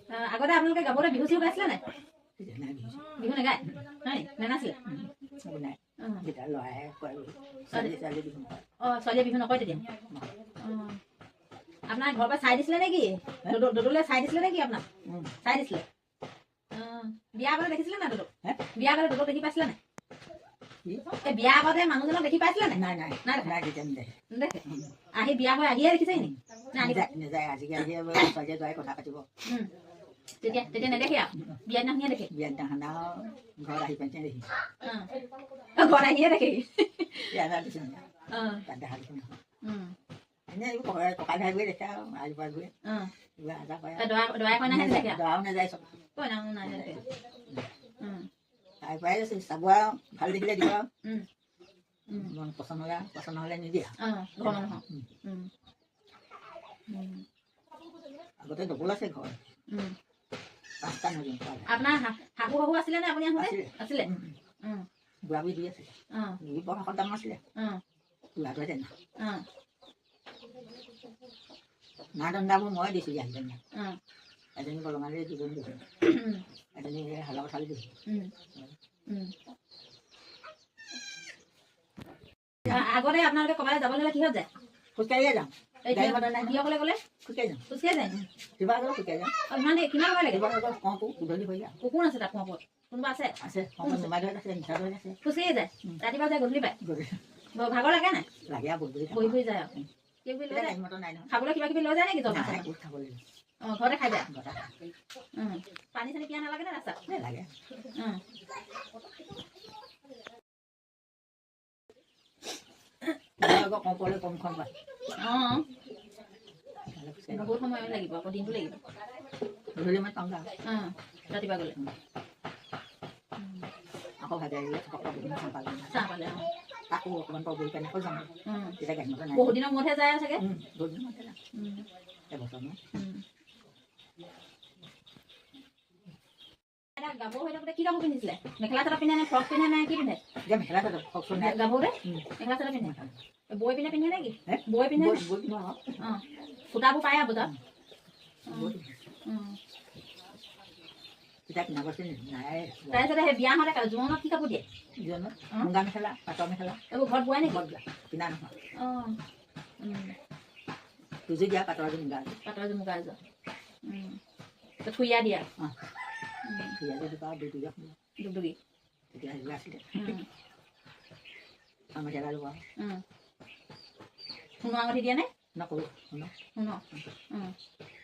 আগতে আপোনালোকে গাভৰুতে বিহু চিহু গাইছিলে নাই? নাই বিহু বিহু নাগায়? নাই নেনাছিলে? নাই যেতিয়া ল'ৰাই কয় ছোৱালী বিহু নকৰে। অঁ ছোৱালীয়ে বিহু নকৰে তেতিয়া? অঁ আপোনাৰ ঘৰৰ পৰা চাই দিছিলে নেকি? দদুলে চাই দিছিলে নেকি আপোনাক? চাই দিছিলে? অঁ বিয়া আগতে দেখিছিলে নাই দদুক? বিয়া আগতে দদুক দেখি পাইছিলে নাই? এই বিয়া আগতে মানুহজনক দেখি পাইছিলে নাই? নাই নাই নাই নাই তেতিয়া নেদেখে। নেদেখে? আহি বিয়া হৈ আহিয়ে দেখিছে নি? নেযায় আজিকালি ছোৱালীয়ে যোৱাই কথা পাতিব। তেতিয়া তেতিয়া নেদেখে আৰু বিয়া দিনাখনিয়ে দেখে? বিয়া দিনাখন আৰু ঘৰত আহি পাইছে দেখি। ঘৰত আহিয়ে দেখে? বিয়া দিছে তাত দেখা দিছে নহয়। এনেই এইবোৰ ককা ভাইবোৰে দেখে আৰু আজ বাজবোৰে কিবা এটা কৰে। দৰাই কইনাহে নেদেখে? দৰাও নাযায় চব কইনাও নাযায়? তাৰ পৰাই চাব আৰু ভাল দেখিলে দিব আৰু পচন্দ হ'লে নিদিয়ে। আগতে ডবল আছে ঘৰ 5টা নদী। আপোনাৰ শাহু শহু আছিলে নে আপুনি আহোঁতে? আছিলে? বুঢ়া বুঢ়ী দুই আছিলে। দুই বৰষাত ডাঙৰ আছিলে। বুঢ়াটোৱে তেনে না দণ্ডাবোৰ মই দিছিলোঁ আহি পেলাই। এজনী কলঙালী দুজনী দিছোঁ। এজনী হালা পথালি দিছোঁ। আগতে আপোনালোকে ক'ৰবালৈ যাবলৈ হ'লে কিহত যায়? খোজকাঢ়িয়ে যাওঁ। কিহলে গ'লে? খোজকাঢ়ি যাওঁ। খোজকাঢ়ি যায়? শিৱসাগৰ খোজকাঢ়ি যাওঁ। কিমান সময় লাগে? শিৱসাগৰ কওঁতো গধূলি হৈ যায়। কোন আছে তাত কোঁৱৰ? কোনোবা আছে? আছে মোমাই ধৰি আছে, নিশা ধৰি আছে। খোজকাঢ়ি যায়? ৰাতিপুৱা যায় গধূলি পায়? ভাগৰ লাগে নাই? লাগে আৰু বহি বহি যায় আৰু কিবা কিবি লৈ যায়? নাই নহয়। খাবলৈ কিবা কিবি লৈ যায় নেকি? জলপান খাবলৈ অঁ ঘৰতে খাই যায়? পানী চানী পিয়াহ নালাগে নে ৰাস্তাত? লাগে। কমফলে কমখন পায়। অঁ বহুত সময় লাগিব আকৌ দিনটো লাগিব। গধূলি মই পাওঁ ৰাতিপুৱা গ'লে আকৌ ভাগে আহিলে চাহ পালে তাকো অকণমান বহি পানী আকৌ যাওঁ। তেতিয়া গাড়ী মটৰ নাই। বহুত দিনৰ মূৰতহে যায় চাগে? বহুত দিনৰ মূৰতহে যাওঁ। এবছৰ মান। গাভৰু হৈ থাকোঁতে কি কাপোৰ পিন্ধিছিলে? মেখেলা চাদৰ পিন্ধে নে ফ্ৰক পিন্ধে নে কি পিন্ধে? এতিয়া মেখেলা চাদৰ কওকচোন। গাভৰুতে মেখেলা চাদৰ পিন্ধে? বৈ পিনে পিন্ধে নেকি? বৈ পিন্ধে? অঁ সূতাবোৰ পায় আৰু বজাৰত? তাৰপিছতে সেই বিয়া হওঁতে জোৰোণত কি কাপোৰ দিয়ে? জোৰোণত মুগা মেখেলা, পাটৰ মেখেলা। এইবোৰ ঘৰত বোৱাই নেকি? কিনা নহয়। অঁ দুযোৰ দিয়া পাটৰ এযোৰ মুগা এযোৰ। পাটৰ এযোৰ মুগা এযোৰ। থুৰীয়া দিয়া? থুৰীয়া এযোৰ দিবা আৰু দুগদুগী তেতিয়া সেইযোৰ আছিলে। মেখেলা ল'ব আৰু সোণৰ আঙুঠি দিয়ে নে? নকৰোঁ সোণৰ